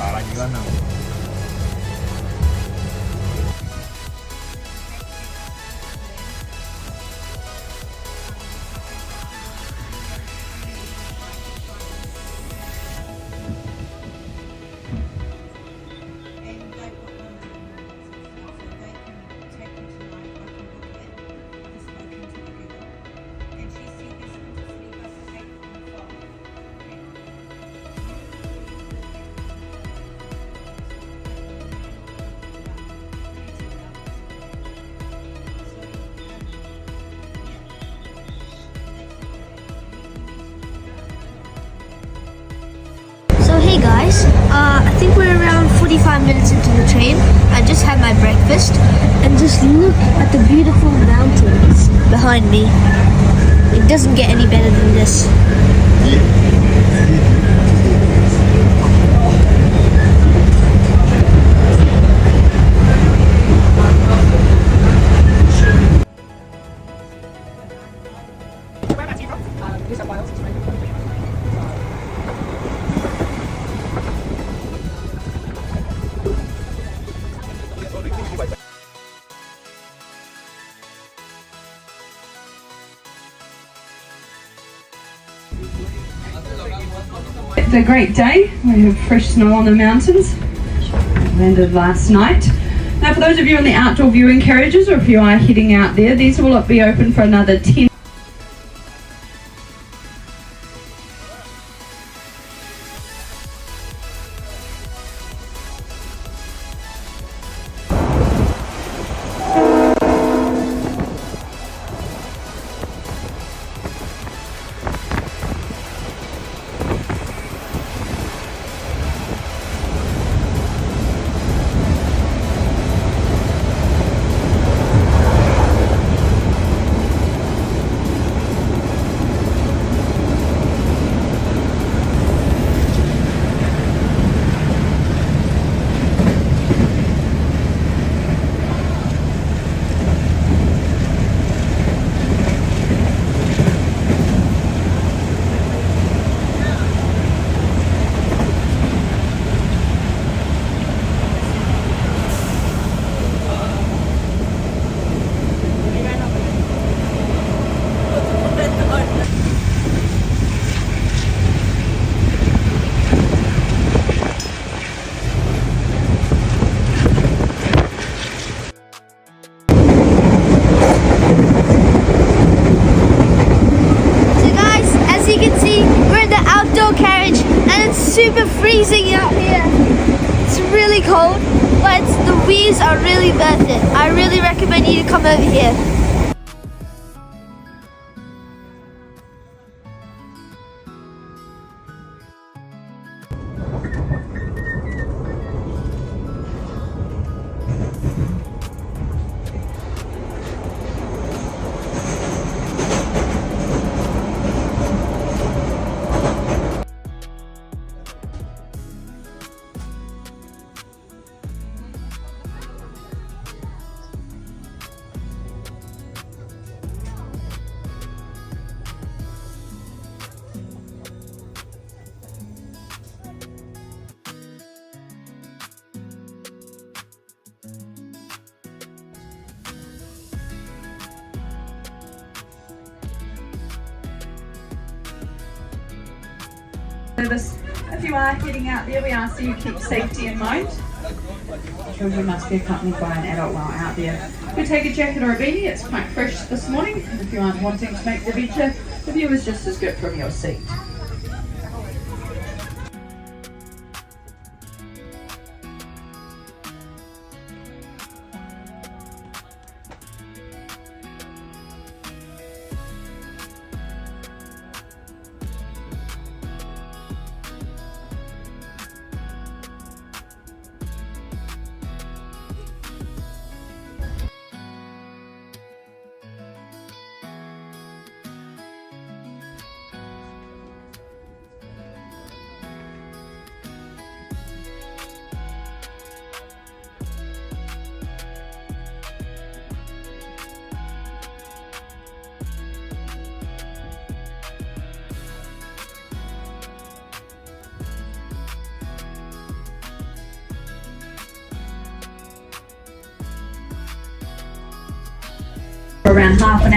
parah gimana? So hey guys, I think we're around 45 minutes into the train. I just had my breakfast and just look at the beautiful mountains behind me. It doesn't get any better than this. It's a great day. We have fresh snow on the mountains. Landed last night. Now for those of you in the outdoor viewing carriages, or if you are heading out there, these will be open for another 10. Super freezing out here. It's really cold, but the views are really worth it. I really recommend you to come over here. If you are heading out there, we ask that you keep safety in mind. Children must be accompanied by an adult while out there. If you take a jacket or a beanie, it's quite fresh this morning. And if you aren't wanting to make the venture, the view is just as good from your seat.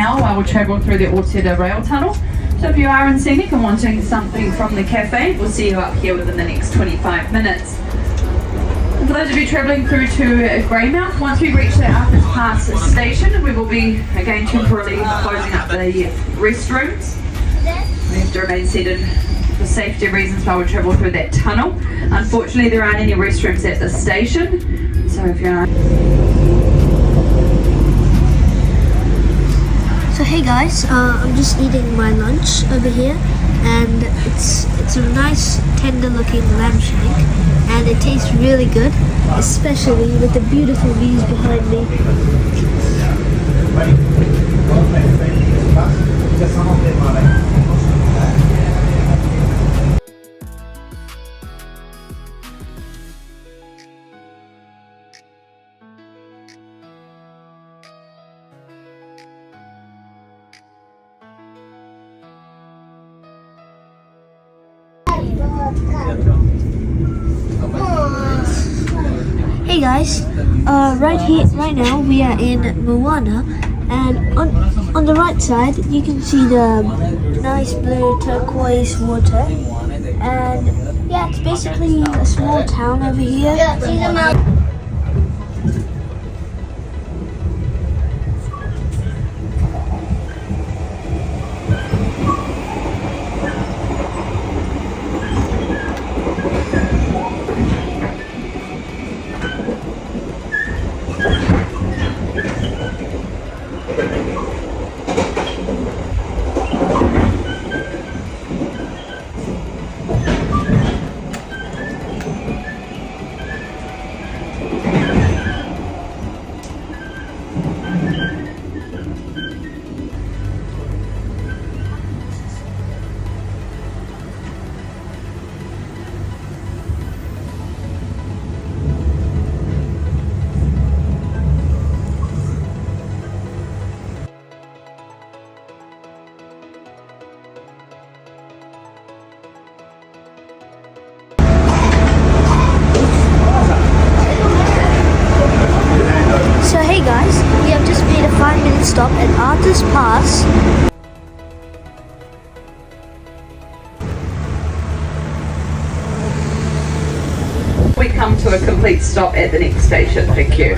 now, I will travel through the Ortega rail tunnel. So if you are in Scenic and wanting something from the cafe, we'll see you up here within the next 25 minutes. And for those of you travelling through to Greymouth, once we reach the Arthur's Pass station, we will be again temporarily closing up the restrooms. We have to remain seated for safety reasons while we travel through that tunnel. Unfortunately, there aren't any restrooms at the station, so if you're... So hey guys, I'm just eating my lunch over here, and it's a nice tender looking lamb shank, and it tastes really good, especially with the beautiful views behind me. Hey guys, right now we are in Moana, and on the right side you can see the nice blue turquoise water, and yeah, it's basically a small town over here. So hey guys, we have just made a 5-minute stop at Arthur's Pass. We come to a complete stop at the next station. Thank you.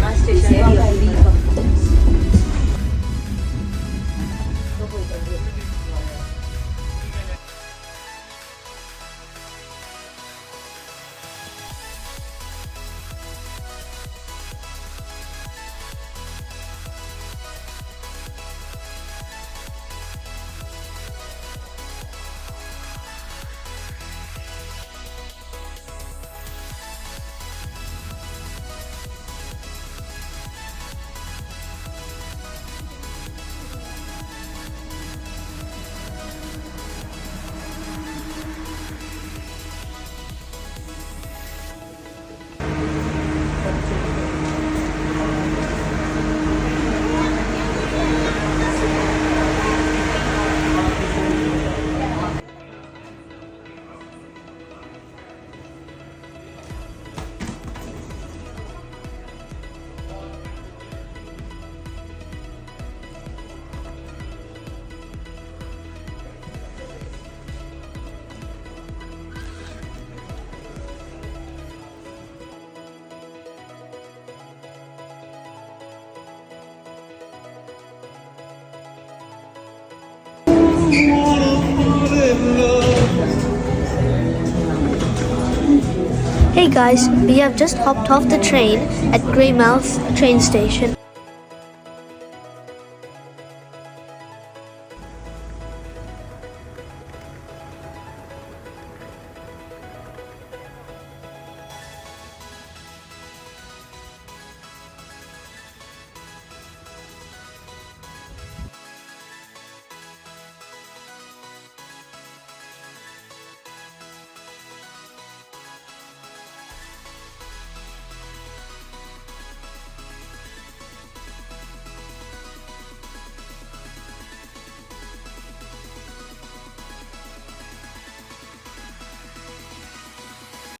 Hey guys, we have just hopped off the train at Greymouth train station.